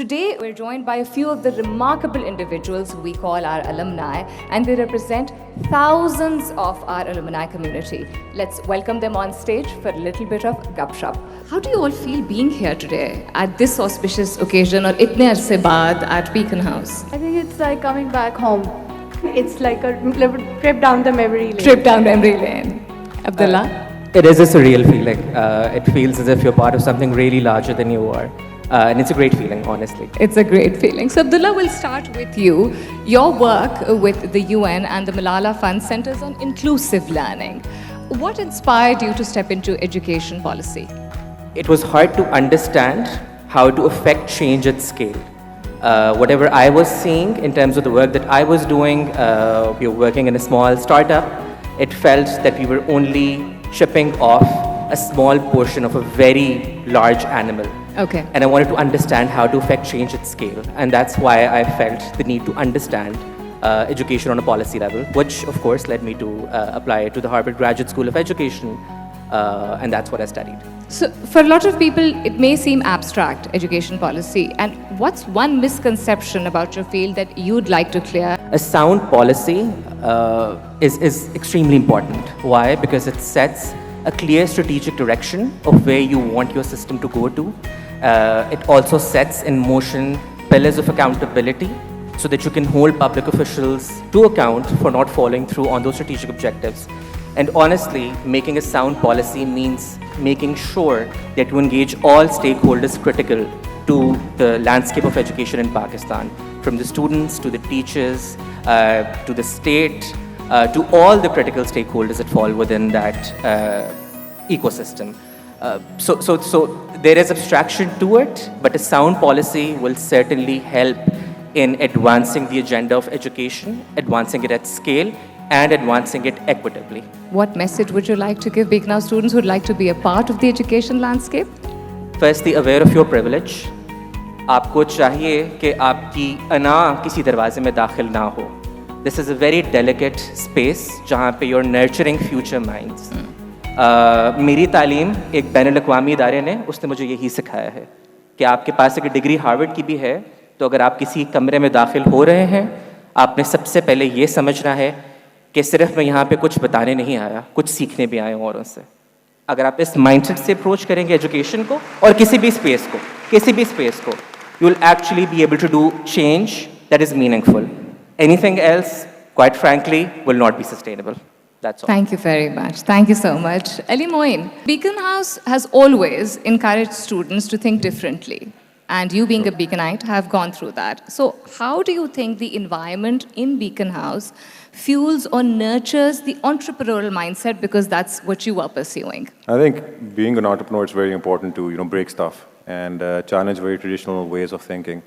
Today, we're joined by a few of the remarkable individuals who we call our alumni, and they represent thousands of our alumni community. Let's welcome them on stage for a little bit of gupshup. How do you all feel being here today at this auspicious occasion or itne arse baad at Beacon House? I think it's like coming back home. It's like a trip down the memory lane. Trip down memory lane. Abdullah? It is a surreal feeling. It feels as if you're part of something really larger than you are. And it's a great feeling, honestly. It's a great feeling. So, Abdullah, we'll start with you. Your work with the UN and the Malala Fund centers on inclusive learning. What inspired you to step into education policy? It was hard to understand how to affect change at scale. Whatever I was seeing in terms of the work that I was doing, we were working in a small startup, it felt that we were only chipping off a small portion of a very large animal. Okay. And I wanted to understand how to affect change at scale. And that's why I felt the need to understand education on a policy level, which of course led me to apply to the Harvard Graduate School of Education. And that's what I studied. So, for a lot of people, it may seem abstract, education policy. And what's one misconception about your field that you'd like to clear? A sound policy is extremely important. Why? Because it sets a clear strategic direction of where you want your system to go to. It also sets in motion pillars of accountability so that you can hold public officials to account for not following through on those strategic objectives. And honestly, making a sound policy means making sure that you engage all stakeholders critical to the landscape of education in Pakistan, from the students to the teachers, to the state, to all the critical stakeholders that fall within that ecosystem. So there is abstraction to it, but a sound policy will certainly help in advancing the agenda of education, advancing it at scale, and advancing it equitably. What message would you like to give Beacon House students who'd like to be a part of the education landscape? Firstly, aware of your privilege. आपको चाहिए कि आपकी अना किसी दरवाजे में दाखिल ना हो. This is a very delicate space जहाँ पे you're nurturing future minds. मेरी तालीम एक बैनुल-अक़वामी इदारे ने उसने मुझे यही सिखाया है कि आपके पास एक डिग्री हार्वर्ड की भी है, तो अगर आप किसी कमरे में दाखिल हो रहे हैं, आपने सबसे पहले ये समझना है कि सिर्फ मैं यहाँ पे कुछ बताने नहीं आया, कुछ सीखने भी आया हूँ औरों से. अगर आप इस माइंडसेट से अप्रोच करेंगे एजुकेशन को और किसी भी स्पेस को, you will actually be able to do change that is meaningful. Anything else, quite frankly, will not be sustainable. That's all. Thank you very much. Thank you so much. Ali Moin, Beacon House has always encouraged students to think differently. And you being a Beaconite have gone through that. So how do you think the environment in Beacon House fuels or nurtures the entrepreneurial mindset, because that's what you are pursuing? I think being an entrepreneur is very important to break stuff and challenge very traditional ways of thinking.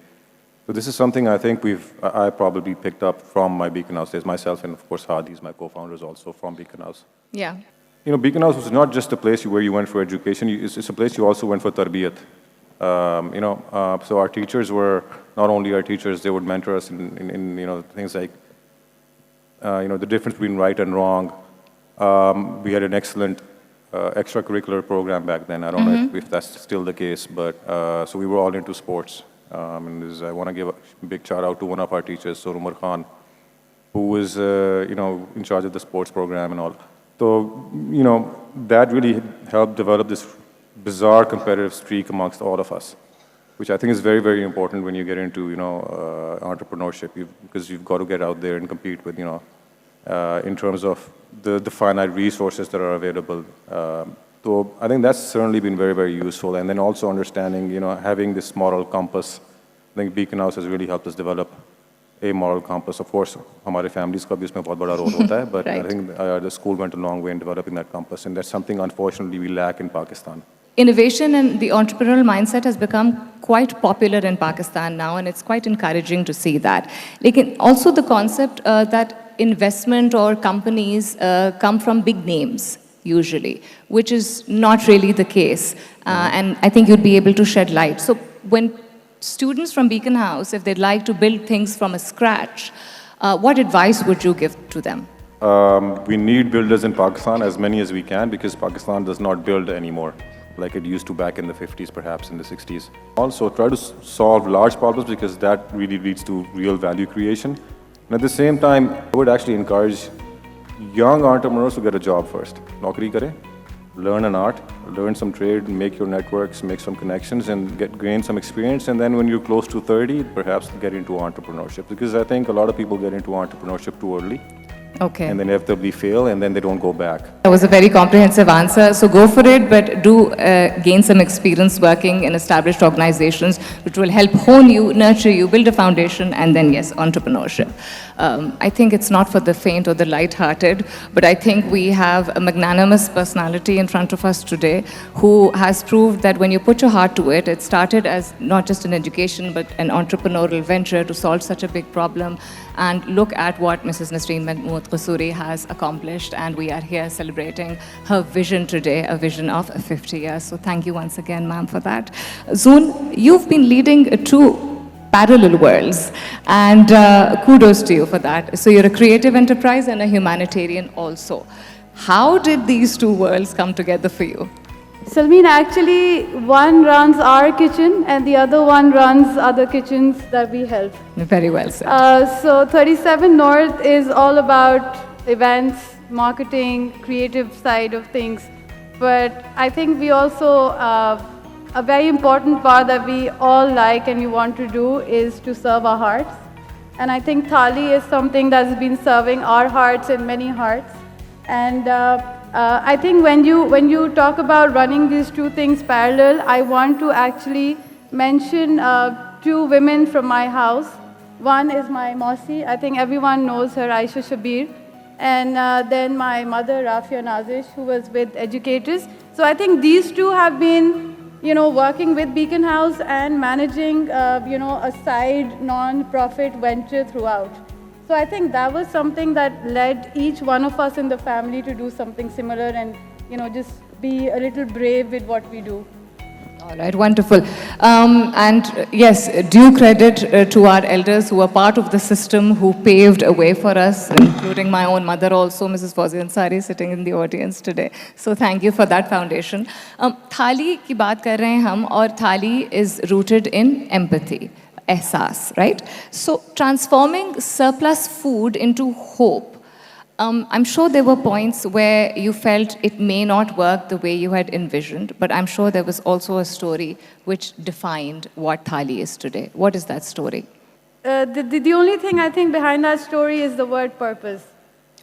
So this is something I think I probably picked up from my Beacon House days, myself and of course Hadi, my co-founders, also from Beacon House. Yeah. Beacon House was not just a place where you went for education, it's a place you also went for tarbiyat. So our teachers were not only our teachers, they would mentor us in things like the difference between right and wrong. We had an excellent extracurricular program back then. I don't know if that's still the case, but so we were all into sports. I want to give a big shout out to one of our teachers, Sur Umar Khan, who was in charge of the sports program and all. So that really helped develop this bizarre competitive streak amongst all of us, which I think is very, very important when you get into entrepreneurship, because you've got to get out there and compete with in terms of the finite resources that are available. So I think that's certainly been very, very useful. And then also understanding, having this moral compass. I think Beacon House has really helped us develop a moral compass. Of course, हमारे families का भी इसमें बहुत बड़ा role होता है, but Right. I think the school went a long way in developing that compass, and that's something unfortunately we lack in Pakistan. Innovation and the entrepreneurial mindset has become quite popular in Pakistan now, and it's quite encouraging to see that. Like, also the concept that investment or companies come from big names, usually, which is not really the case. And I think you'd be able to shed light. So when students from Beacon House, if they'd like to build things from a scratch, what advice would you give to them? We need builders in Pakistan, as many as we can, because Pakistan does not build anymore. like it used to back in the 50s, perhaps in the 60s. Also, try to solve large problems because that really leads to real value creation. And at the same time, I would actually encourage young entrepreneurs to get a job first. Naukri kare, learn an art, learn some trade, make your networks, make some connections, and gain some experience. And then when you're close to 30, perhaps get into entrepreneurship. Because I think a lot of people get into entrepreneurship too early. Okay. And then inevitably fail, and then they don't go back. That was a very comprehensive answer. So go for it, but do gain some experience working in established organizations, which will help hone you, nurture you, build a foundation, and then, yes, entrepreneurship. I think it's not for the faint or the light-hearted, but I think we have a magnanimous personality in front of us today who has proved that when you put your heart to it, it started as not just an education, but an entrepreneurial venture to solve such a big problem. And look at what Mrs. Nasreen Mahmood Qasuri has accomplished, and we are here celebrating her vision today, a vision of 50 years. So thank you once again, ma'am, for that. Zoon, you've been leading two parallel worlds, and kudos to you for that. So you're a creative enterprise and a humanitarian also. How did these two worlds come together for you? Salmeen, actually, one runs our kitchen and the other one runs other kitchens that we help. Very well said. So 37 North is all about events, marketing, creative side of things. But I think we also, a very important part that we all like and we want to do is to serve our hearts. And I think Thali is something that's been serving our hearts and many hearts. And I think when you talk about running these two things parallel, I want to actually mention two women from my house. One is my Mausi, I think everyone knows her, Aisha Shabir. And then my mother, Rafia Nazish, who was with educators. So I think these two have been, working with Beacon House and managing, a side non-profit venture throughout. So I think that was something that led each one of us in the family to do something similar and, just be a little brave with what we do. All right, wonderful. And yes, due credit to our elders who are part of the system, who paved a way for us, including my own mother also, Mrs. Fauzi Ansari, sitting in the audience today. So thank you for that foundation. Thali ki baat kar rahe hain hum, aur Thali is rooted in empathy. Ehsaas, right? So transforming surplus food into hope. I'm sure there were points where you felt it may not work the way you had envisioned, but I'm sure there was also a story which defined what Thali is today. What is that story? The only thing I think behind that story is the word purpose.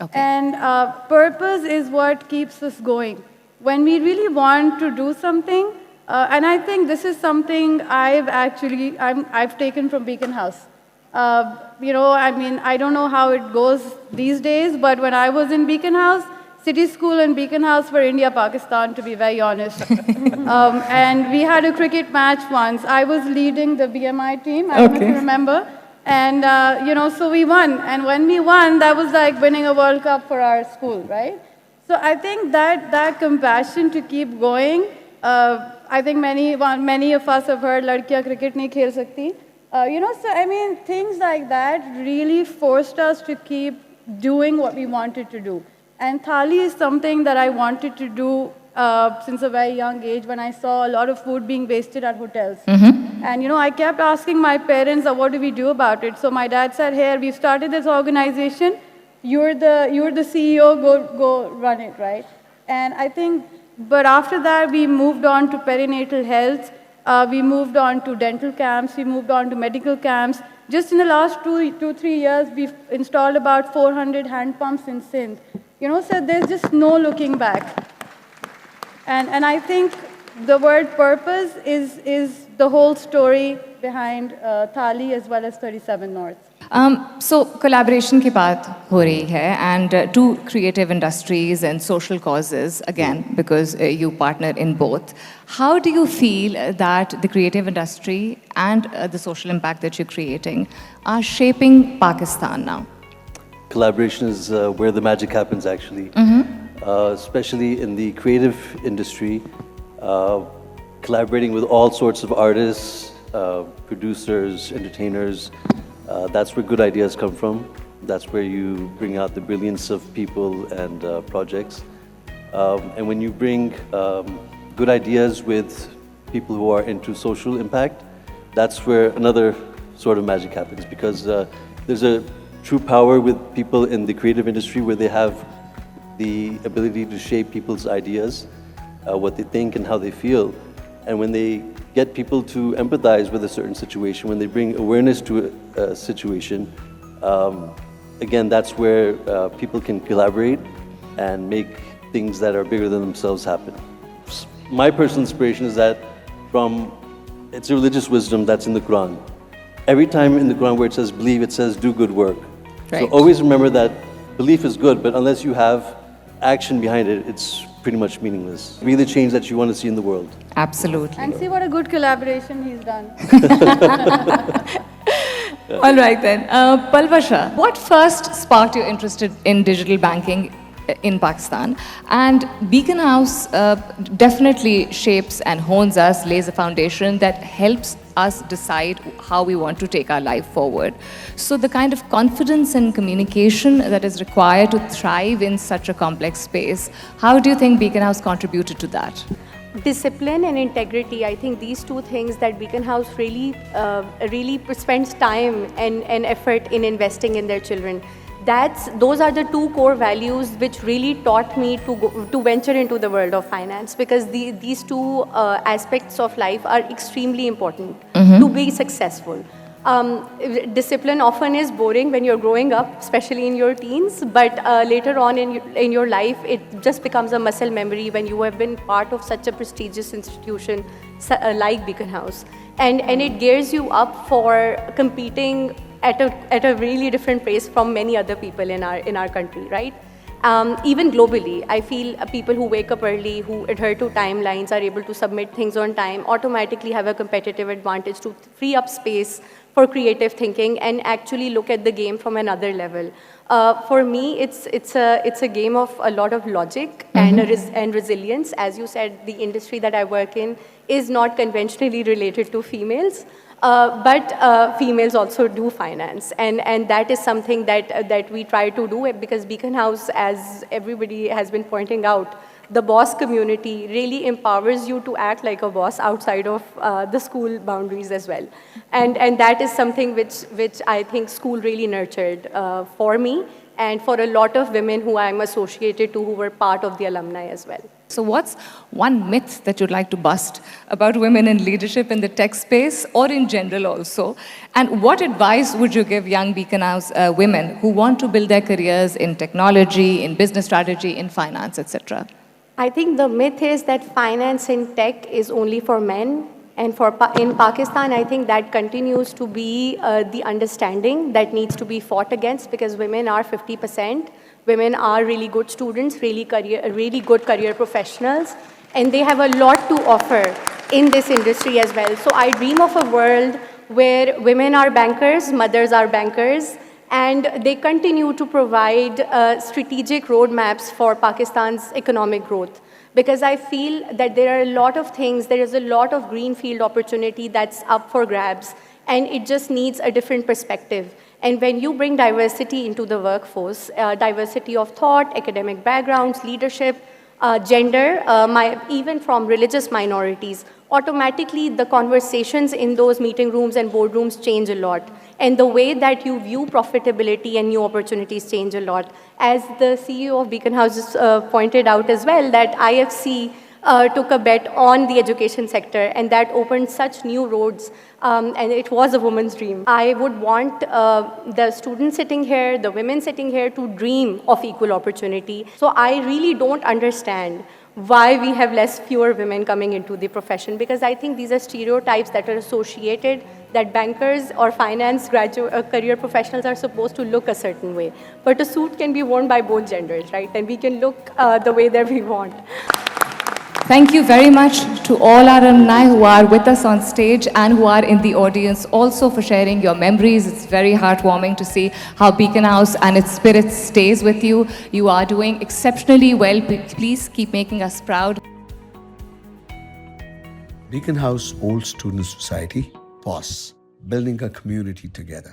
Okay. And purpose is what keeps us going. When we really want to do something, and I think this is something I've taken from Beacon House. I don't know how it goes these days, but when I was in Beacon House, City School and Beacon House were India, Pakistan, to be very honest. And we had a cricket match once. I was leading the BMI team, I don't know if you remember. And, so we won. And when we won, that was like winning a World Cup for our school, right? So I think that compassion to keep going, I think many of us have heard, ladkiyan cricket nahi khel sakti. Things like that really forced us to keep doing what we wanted to do. And Thali is something that I wanted to do since a very young age when I saw a lot of food being wasted at hotels. Mm-hmm. And, I kept asking my parents, what do we do about it? So my dad said, here, we've started this organization. You're the CEO, go run it, right? And I think, but after that, we moved on to perinatal health. We moved on to dental camps. We moved on to medical camps. Just in the last 2-3 years, we've installed about 400 hand pumps in Sindh. So there's just no looking back. And I think the word purpose is the whole story behind Thali as well as 37 North. So collaboration की बात हो रही है, and two creative industries and social causes, again, because you partner in both. How do you feel that the creative industry and the social impact that you're creating are shaping Pakistan now? Collaboration is where the magic happens, actually. Especially in the creative industry, collaborating with all sorts of artists, producers, entertainers. That's where good ideas come from. That's where you bring out the brilliance of people and projects. And when you bring good ideas with people who are into social impact, that's where another sort of magic happens, because there's a true power with people in the creative industry where they have the ability to shape people's ideas, what they think and how they feel. And when they get people to empathize with a certain situation, when they bring awareness to a situation, again, that's where people can collaborate and make things that are bigger than themselves happen. My personal inspiration is that it's a religious wisdom that's in the Quran. Every time in the Quran where it says believe, it says do good work. Right. So always remember that belief is good, but unless you have action behind it, it's pretty much meaningless. Be the change that you want to see in the world. Absolutely. And see what a good collaboration he's done. All right then. Palvasha, what first sparked your interest in digital banking in Pakistan? And Beacon House definitely shapes and hones us, lays a foundation that helps us decide how we want to take our life forward. So the kind of confidence and communication that is required to thrive in such a complex space, how do you think Beacon House contributed to that? Discipline and integrity, I think these two things that Beacon House really spends time and effort in investing in their children. Those are the two core values which really taught me to venture into the world of finance, because these two aspects of life are extremely important to be successful. Discipline often is boring when you're growing up, especially in your teens, but later on in your life, it just becomes a muscle memory when you have been part of such a prestigious institution like Beacon House. And it gears you up for competing at a really different pace from many other people in our country, right? Even globally, I feel people who wake up early, who adhere to timelines, are able to submit things on time, automatically have a competitive advantage to free up space for creative thinking and actually look at the game from another level. For me, it's a game of a lot of logic and resilience. As you said, the industry that I work in is not conventionally related to females. But females also do finance, and that is something that we try to do, because Beacon House, as everybody has been pointing out, the boss community really empowers you to act like a boss outside of the school boundaries as well. And that is something which I think school really nurtured for me and for a lot of women who I'm associated to, who were part of the alumni as well. So what's one myth that you'd like to bust about women in leadership in the tech space or in general also? And what advice would you give young Beacon House women who want to build their careers in technology, in business strategy, in finance, etc.? I think the myth is that finance in tech is only for men. And in Pakistan, I think that continues to be the understanding that needs to be fought against, because women are 50%. Women are really good students, really good career professionals, and they have a lot to offer in this industry as well. So I dream of a world where women are bankers, mothers are bankers, and they continue to provide strategic roadmaps for Pakistan's economic growth. Because I feel that there are a lot of things, there is a lot of greenfield opportunity that's up for grabs, and it just needs a different perspective. And when you bring diversity into the workforce, diversity of thought, academic backgrounds, leadership, gender, even from religious minorities, automatically the conversations in those meeting rooms and boardrooms change a lot. And the way that you view profitability and new opportunities change a lot. As the CEO of Beacon House pointed out as well, that IFC took a bet on the education sector, and that opened such new roads, and it was a woman's dream. I would want the students sitting here, the women sitting here, to dream of equal opportunity. So I really don't understand why we have fewer women coming into the profession, because I think these are stereotypes that are associated, that bankers or finance career professionals are supposed to look a certain way. But a suit can be worn by both genders, right? And we can look the way that we want. Thank you very much to all our alumni who are with us on stage and who are in the audience also for sharing your memories. It's very heartwarming to see how Beacon House and its spirit stays with you. You are doing exceptionally well. Please keep making us proud. Beacon House Old Student Society, POS, building a community together.